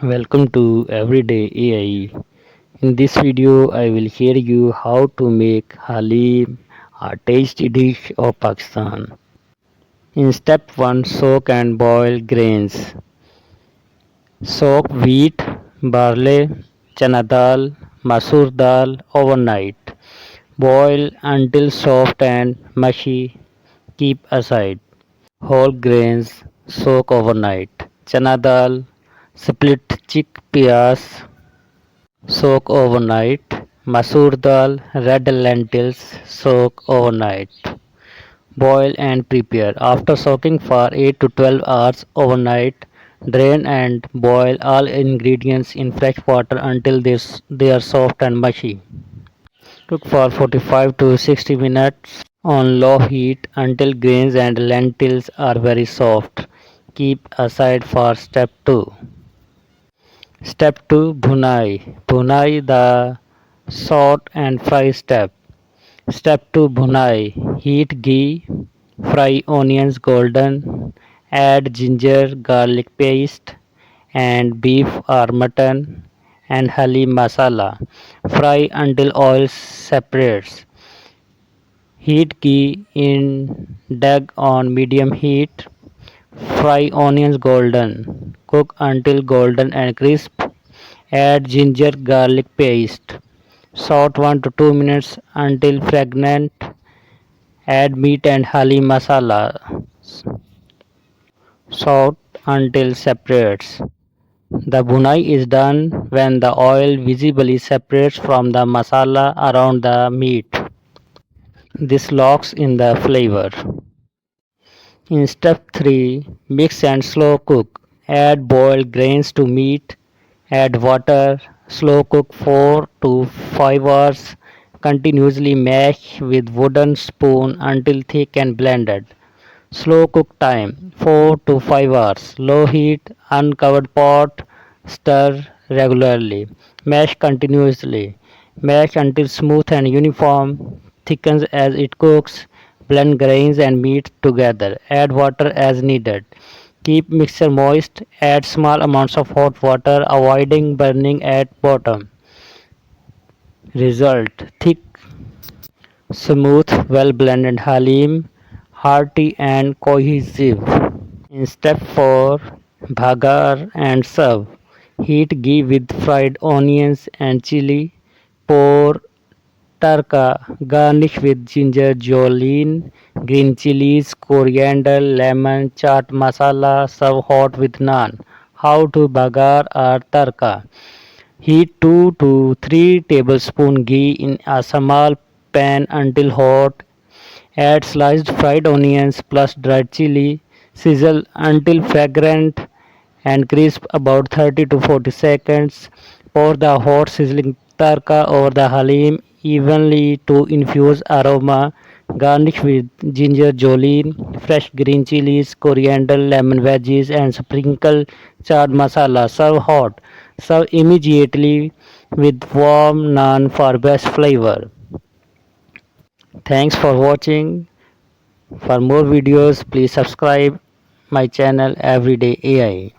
Welcome to Everyday AI. In this video, I will share you how to make Haleem, a tasty dish of Pakistan. In step 1, soak and boil grains. Soak wheat, barley, chana dal, masoor dal overnight. Boil until soft and mushy. Keep aside. Whole grains soak overnight. Chana dal, split chickpeas soak overnight. Masoor dal, red lentils soak overnight. Boil and prepare. After soaking for 8 to 12 hours overnight, drain and boil all ingredients in fresh water until they are soft and mushy. Cook for 45 to 60 minutes on low heat until grains and lentils are very soft. Keep aside for step 2. Step 2, BHUNAI. BHUNAI, the salt and fry step. Step 2, BHUNAI. Heat ghee, fry onions golden, add ginger garlic paste and beef or mutton and Haleem Masala. Fry until oil separates. Heat ghee in dough on medium heat. Fry onions golden. Cook until golden and crisp. Add ginger garlic paste. Saute 1 to 2 minutes until fragrant. Add meat and Haleem masala. Saute until separates. The bunai is done when the oil visibly separates from the masala around the meat. This locks in the flavor. In step 3, mix and slow cook. Add boiled grains to meat. Add water. Slow cook 4 to 5 hours. Continuously mash with wooden spoon until thick and blended. Slow cook time 4 to 5 hours. Low heat, uncovered pot. Stir regularly. Mash continuously. Mash until smooth and uniform. Thickens as it cooks. Blend grains and meat together. Add water as needed. Keep mixture moist. Add small amounts of hot water, avoiding burning at bottom. Result: thick, smooth, well blended halim, hearty and cohesive. In step 4, Bhagar and serve. Heat ghee with fried onions and chili. Pour tarka. Garnish with ginger, Julienne, green chilies, coriander, lemon, chaat masala. Serve hot with naan. How to bagar or tarka? Heat 2 to 3 tablespoon ghee in a small pan until hot. Add sliced fried onions plus dried chili. Sizzle until fragrant and crisp about 30 to 40 seconds. Pour the hot sizzling tarka over the halim evenly to infuse aroma. Garnish with ginger jolene, fresh green chilies, coriander, lemon wedges, and sprinkle chaat masala. Serve hot. Serve immediately with warm naan for best flavor. Thanks for watching. For more videos, please subscribe my channel Everyday AI.